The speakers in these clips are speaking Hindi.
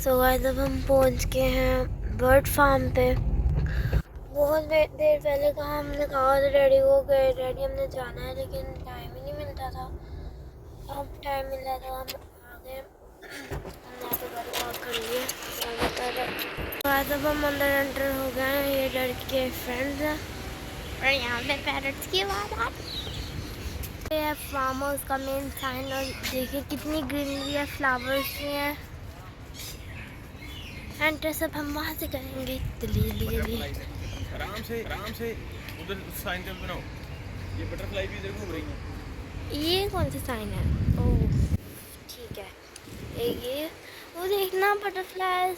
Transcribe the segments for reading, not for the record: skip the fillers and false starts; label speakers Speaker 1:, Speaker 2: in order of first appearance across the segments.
Speaker 1: सो गाइस अब हम पहुंच गए हैं बर्ड फार्म पे। बहुत देर पहले कहा, हमने कहा तो डैडी को गए, डैडी हमने जाना है लेकिन टाइम ही नहीं मिलता था। अब टाइम मिल रहा था, हम आ गए। हमने यहाँ पे गाड़ी पार्क कर ली है। अब हम अंदर एंटर हो गए हैं। ये डैडी के फ्रेंड्स हैं और यहाँ पे पैरट्स की आवाज़ आ रही है। फार्म हाउस का मेन साइन, और देखिए कितनी ग्रीनरी है, फ्लावर्स भी हैं। एंटर सब हम वहाँ से करेंगे। जल्दी
Speaker 2: आराम से उधर साइन टेबल बनाओ। ये बटरफ्लाई भी इधर घूम रही है।
Speaker 1: ये कौन सा साइन है? ओह ठीक है। ये वो देखना, बटरफ्लाईज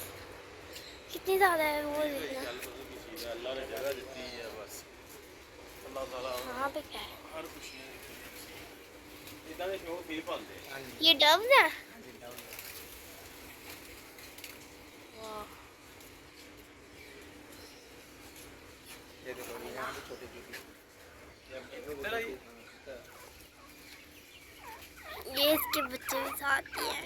Speaker 1: कितनी ज़्यादा है, वो देखना।
Speaker 2: अल्लाह ने जगह दी है बस। अल्लाह ताला
Speaker 1: यहाँ पे क्या है?
Speaker 2: हर खुशी इधर देखो फील पालते हैं।
Speaker 1: ये डव्स है। वाह,
Speaker 2: ये देखो यहाँ पे छोटे छोटे
Speaker 1: ये इसके बच्चे भी साथ ही हैं।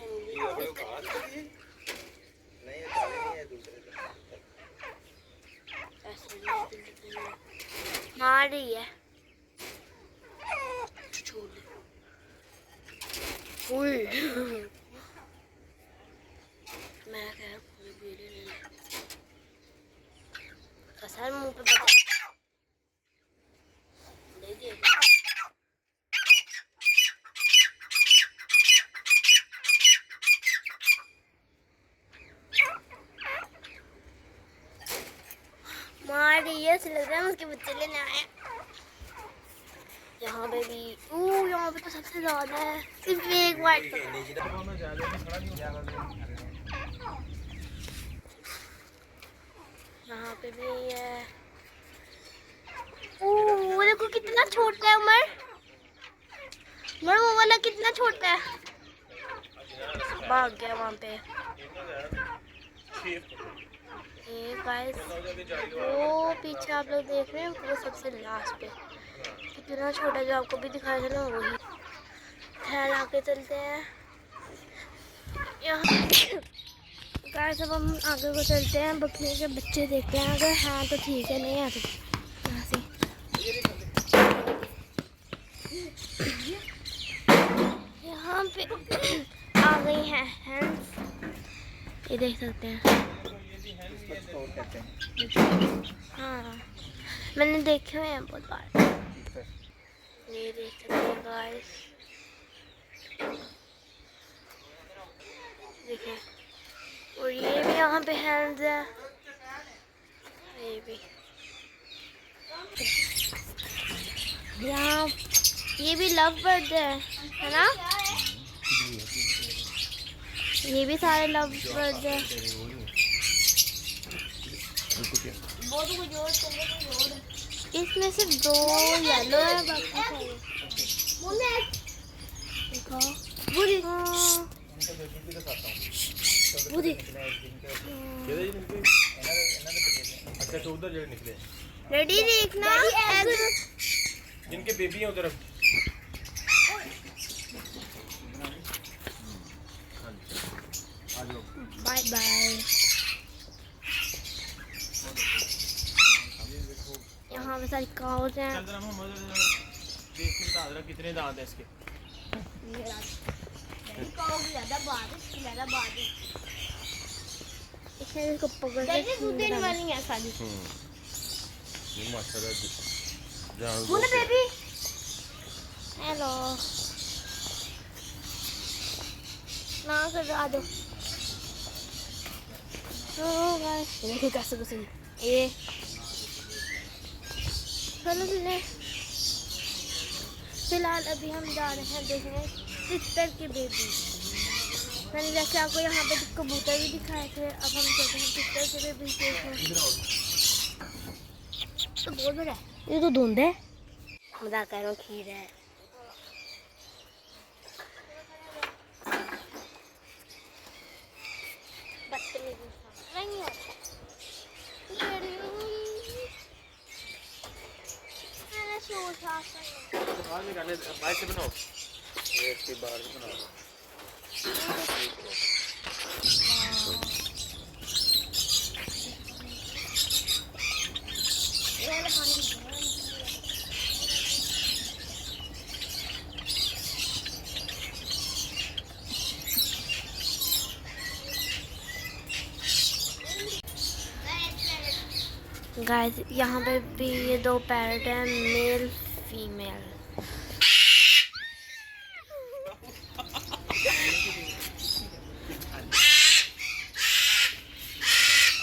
Speaker 1: मार रही है। मैं कह सर मुंह पे बता। मार रही है, लग रहा है उसके बच्चे लेने आए। यहाँ पे भी, यहाँ पे तो सबसे ज्यादा है, सिर्फ एक वाइट। यहाँ पे भी है। वो देखो कितना छोटा है उमर। वो वाला कितना छोटा है, भाग गया वहाँ पे। गाइस वो पीछे आप लोग देख रहे हैं, वो सबसे लास्ट पे कितना छोटा, जो आपको भी दिखाया था ना वही। खैर आके चलते हैं यहाँ। गाइस अब हम आगे को चलते हैं, बकरी के बच्चे देखते हैं, अगर हाँ तो ठीक है, नहीं है तो यहाँ से। यहाँ पे आ गई हैं हैंड्स, ये देख सकते हैं। हाँ मैंने देखे हुए हैं बहुत बार। ये देख सकते हैं गाइस, देखिए। और ये भी यहाँ पे हैंड्स है, ये भी यहाँ। ये भी लवबर्ड है ना? ये भी सारे लवबर्ड है। इसमें सिर्फ 2 येलो है, बाकी देखो
Speaker 2: अच्छा तो उधर जगह निकले।
Speaker 1: रेडी देखना,
Speaker 2: जिनके बेबी है उधर।
Speaker 1: Bye bye. यहाँ पे सारी काउज हैं।
Speaker 2: देख के बता रहा कितने दांत हैं इसके।
Speaker 1: इसको पकड़ के दूध देने वाली है सारी।
Speaker 2: ये माशाल्लाह
Speaker 1: बोलो बेबी हेलो ना कर दो। तो गाइस देखो कैसे कैसे ये चलो चले। फिलहाल अभी हम जा रहे हैं देखने सिस्टर के बेबी। मैंने जैसे आपको यहाँ पे कबूतर भी दिखाए थे, अब हम चलते हैं सिस्टर के बेबी देखने। तो बहुत बड़ा है, ये तो धुंध है। मजाक कर रहा हूँ, खीर है।
Speaker 2: बाहर निकालने बाहर से बनाओ, ये इसके बाहर से बनाओ।
Speaker 1: गाइस यहाँ पे भी ये दो पैरट हैं, मेल फीमेल।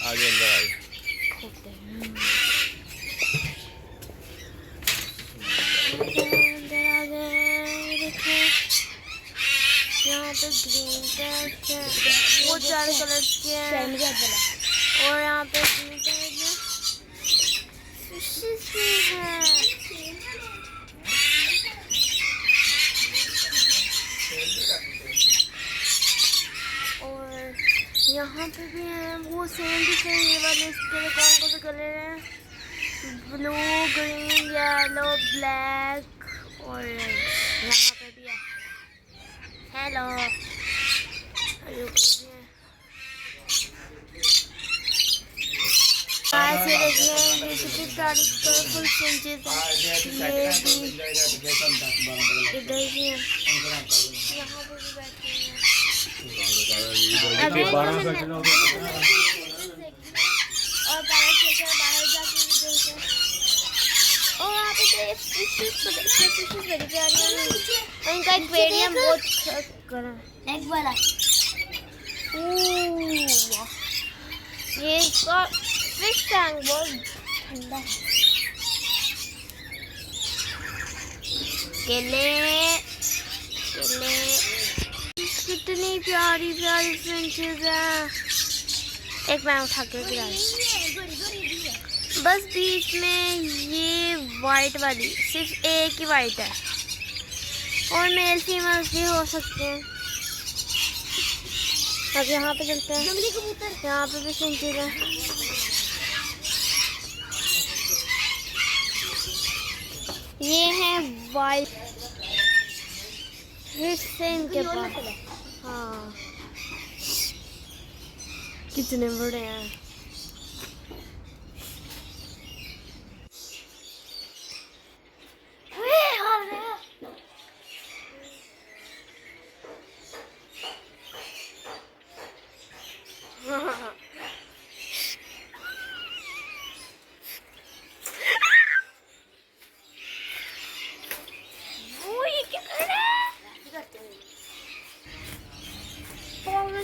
Speaker 2: आगे अंदर आए।
Speaker 1: अंदर आ गए। देखो यहाँ पे ग्रीन पैरट है, वो 4 कलर के हैं। और यहाँ पे ग्रीन पैरट में फिशेस भी हैं। और यहाँ पे भी हैं वो सेम टू सेम ये वाले। इसके कौन कौन से कलर हैं? Blue, green, yellow, black, orange. यहाँ पे भी है। हेलो, ऐसे देखिए ये कितनी सारी कलरफुल फिंचेस हैं। ये भी इधर भी हैं, यहाँ पे भी बैठे हैं। अभी और पैरट लेकर बाहर जाके भी देखते हैं। और यहाँ पे तो फिशेस बड़ी प्यारी हैं। और इनका एक्वेरियम बहुत करा नेक वाला। ये इसका फिश टैंक बहुत ठंडा है। केले कितनी प्यारी प्यारी फिंचेस हैं। एक मैं उठा के गिराई। बस बीच में ये वाइट वाली, सिर्फ एक ही वाइट है। और मेल फीमेल भी हो सकते हैं। अब यहाँ पे चलते हैं, यहाँ पे भी फिंचेस हैं। ये है वाइट हुसैन के पास। हाँ कितने बड़े हैं।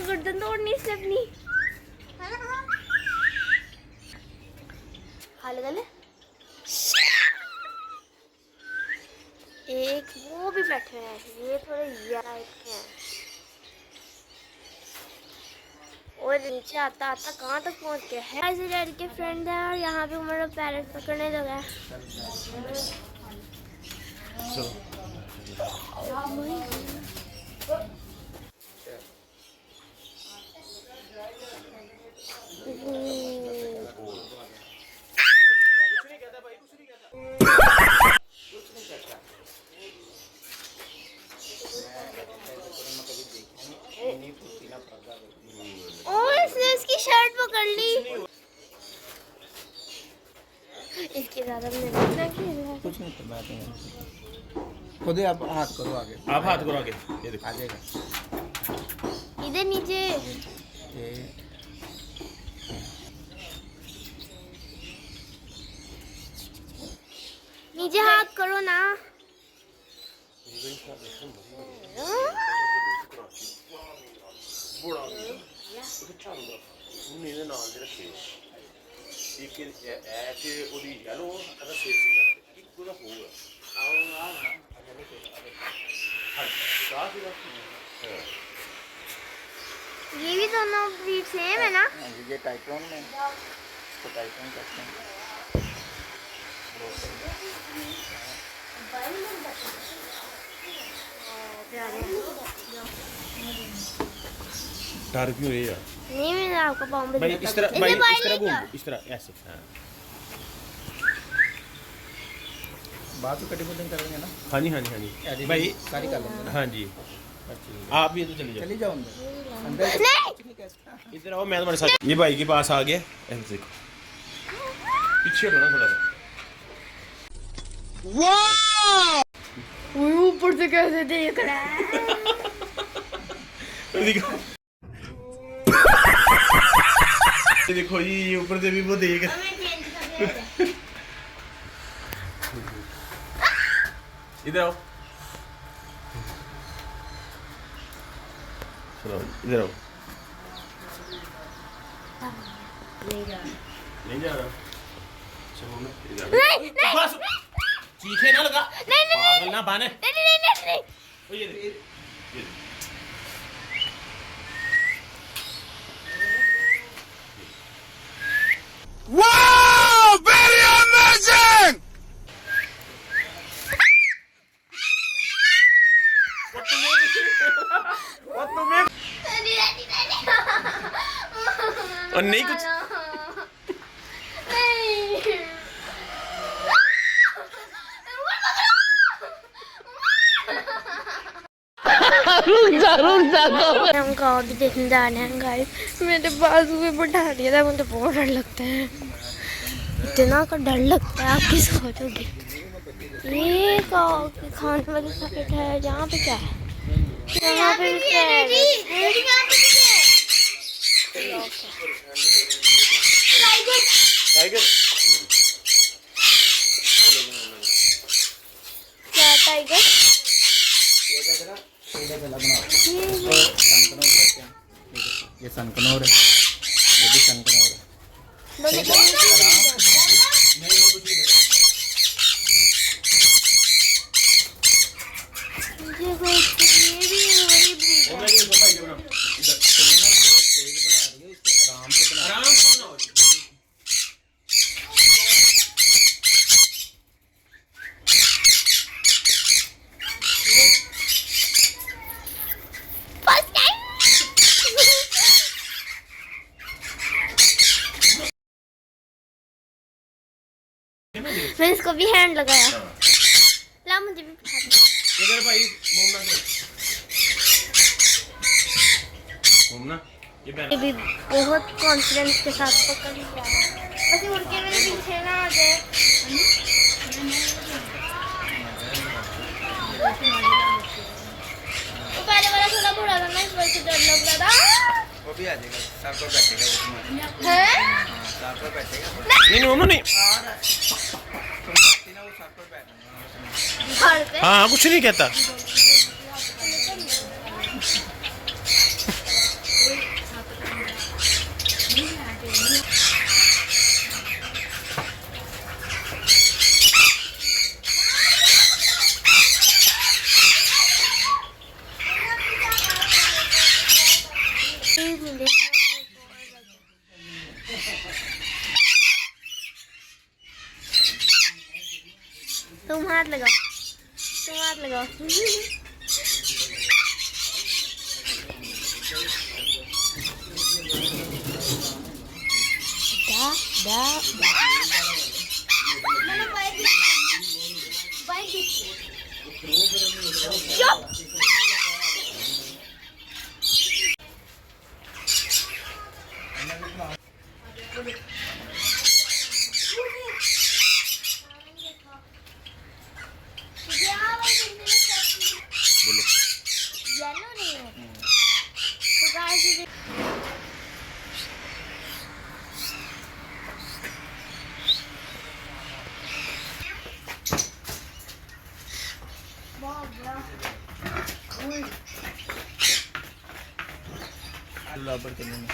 Speaker 1: गर्दन तोड़नी इसने अपनी। खाले गले एक वो भी बैठे हैं। ये थोड़े टाइप के हैं। और नीचे आता आता कहाँ तक पहुँच गया है। ऐसे डैडी के फ्रेंड है। और यहाँ पे हमारा पैरट पकड़ने लगा है। इसने इसकी शर्ट पकड़ ली। इसके ज्यादा
Speaker 3: कुछ नहीं कर बात है। खुद ही आप हाथ करो आगे।
Speaker 2: आप हाथ करो आगे। ये देखो
Speaker 3: आ जाएगा
Speaker 1: इधर नीचे। नीचे हाथ करो ना। ये भी दोनों ब्रीड सेम है ना?
Speaker 3: ये टाइटोन में इसको टाइटोन कहते हैं।
Speaker 2: डर क्यों है यार?
Speaker 1: नहीं मैं आपको पाऊँ
Speaker 2: भाई इस तरह, भाई इस तरह घूम, इस तरह ऐसे। हाँ
Speaker 3: बात तो कटिंग कर लेंगे ना।
Speaker 2: हाँ जी हाँ जी हाँ जी भाई
Speaker 3: सारी कर लेंगे ना।
Speaker 2: हाँ जी आप भी तो चली जाओ
Speaker 3: अंदर
Speaker 2: इधर आओ। मैं तुम्हारे साथ। ये भाई के पास आ गया। ऐसे देखो पीछे हटो ना थोड़ा सा।
Speaker 1: वो ऊपर से कैसे देख रहा है।
Speaker 2: देखो जी ऊपर से भी वो देख इधर आओ चलो इधर आओ नहीं जा रहा चलो नहीं बस चीखे ना लगा पागल ना बाने नहीं ओ ये
Speaker 3: Wow! Very amazing!
Speaker 2: और नहीं कुछ
Speaker 1: हम गाँव भी देखने जा रहे हैं गाइस। मेरे बाजू में बढ़ा दिया था, मुझे बहुत डर लगता है, इतना का डर लगता है। आप किस खोजोगे? ये गाँव की खाने वाली पैकेट है। यहाँ पे क्या है? यहाँ पे
Speaker 2: टाइगर
Speaker 1: क्या टाइगर?
Speaker 3: ये सनकनौर है, ये भी सनकनौर है।
Speaker 1: ये भी वही ब्रीड है।
Speaker 2: आराम से बनाओ
Speaker 1: मैंने इसको भी हैंड लगाया। ला मुझे भी बिठा दो।
Speaker 2: इधर भाई मोमना के मोमना ये
Speaker 1: भी बहुत कॉन्फिडेंस के साथ पकड़ लिया है। बस उड़ के मेरे पीछे ना आ जाए। तो पहले वाला थोड़ा बुरा था ना, इस वजह से डर लग रहा था।
Speaker 3: वो भी आ जाएगा, सर पर बैठेगा वो तुम्हारे।
Speaker 1: हैं?
Speaker 3: सर पर बैठेगा।
Speaker 2: नहीं मोमना नहीं
Speaker 3: तुम आती ना वो सर पर बैठेगा।
Speaker 1: घर पे
Speaker 2: हाँ कुछ नहीं कहता
Speaker 1: तुम हाथ लगाओ, तुम हाथ लगाओ।
Speaker 2: बोलो
Speaker 1: येलो नहीं है तो गाइस ये
Speaker 3: बराबर करने में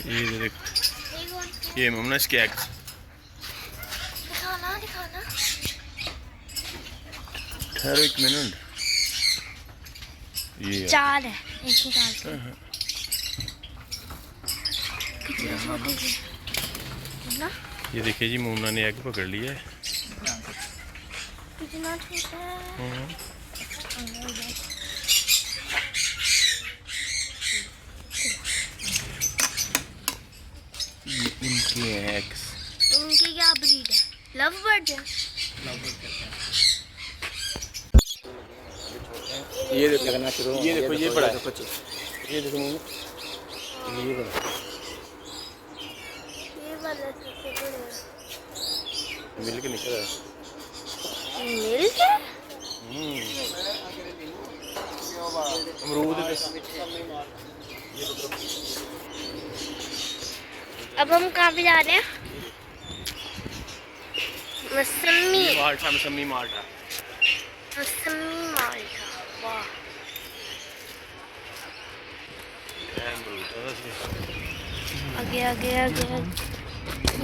Speaker 2: ये देख ये मोमना इसके एग्स
Speaker 1: दिखाना दिखाना।
Speaker 2: ठहरो एक मिनट ये
Speaker 1: चार है, एक निकाल के। ना
Speaker 2: ये देखिए जी मोमना ने एग पकड़ लिया है
Speaker 1: कितना छोटा है।
Speaker 2: इनके एग्स
Speaker 1: इनकी क्या ब्रीड है? लवबर्ड है।
Speaker 2: ये देखो
Speaker 3: लगना शुरू हो
Speaker 2: ये देखो ये बड़ा है ये देखो
Speaker 1: ये वाला वाला सबसे बड़ा।
Speaker 2: मिल के निकल है।
Speaker 1: मिल के?
Speaker 2: अमरूद
Speaker 1: अब हम कहाँ पे जा रहे हैं? मौसमी
Speaker 2: माल्टा, मौसमी माल्टा।
Speaker 1: मौसमी माल्टा, वाह। आगे आगे आगे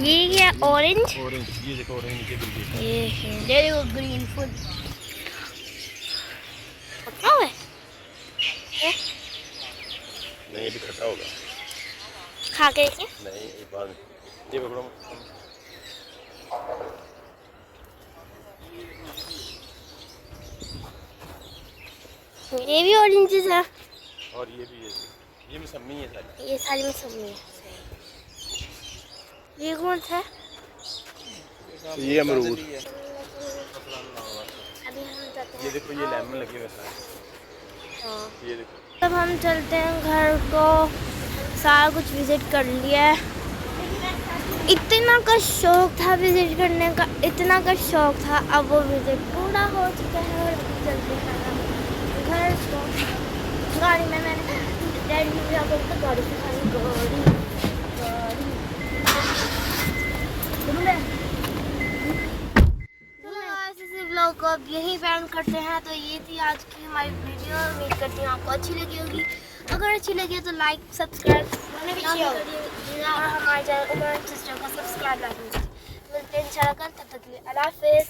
Speaker 1: ये क्या ऑरेंज?
Speaker 2: ऑरेंज, ये देखो ऑरेंज नीचे गिर गई।
Speaker 1: ये है देखो ग्रीन फूड। पक्का है?
Speaker 2: नहीं ये भी खट्टा होगा।
Speaker 1: खा के देखिए।
Speaker 2: नहीं ये बाद में। ये पकड़ो।
Speaker 1: ये भी ऑरेंजेस है
Speaker 2: और ये भी ये मौसमी है सारी।
Speaker 1: ये सारी मौसमी है। ये कौन सा?
Speaker 2: ये अमरूद।
Speaker 1: अभी हम जाते हैं।
Speaker 2: ये देखो ये लेमन लगे हुए सारे।
Speaker 1: हाँ।
Speaker 2: ये देखो।
Speaker 1: अब हम चलते हैं घर को। सारा कुछ विजिट कर लिया है। इतना का शौक था विजिट करने का, इतना का शौक था। अब वो विजिट पूरा हो चुका है और अभी चलते हैं घर को। गाड़ी में मैंने डैडी ने मुझे बोला गाड़ी से खाली गाड़ी इसी ब्लॉग को अब यहीं बैंड करते हैं। तो ये थी आज की हमारी वीडियो। उम्मीद करती हूँ आपको अच्छी लगी होगी। अगर अच्छी लगी तो लाइक सब्सक्राइब और हमारे चैनल को सब्सक्राइब लाइक मिलते हैं इंशाल्लाह कल। तब तक के लिए अल्लाह हाफिज़।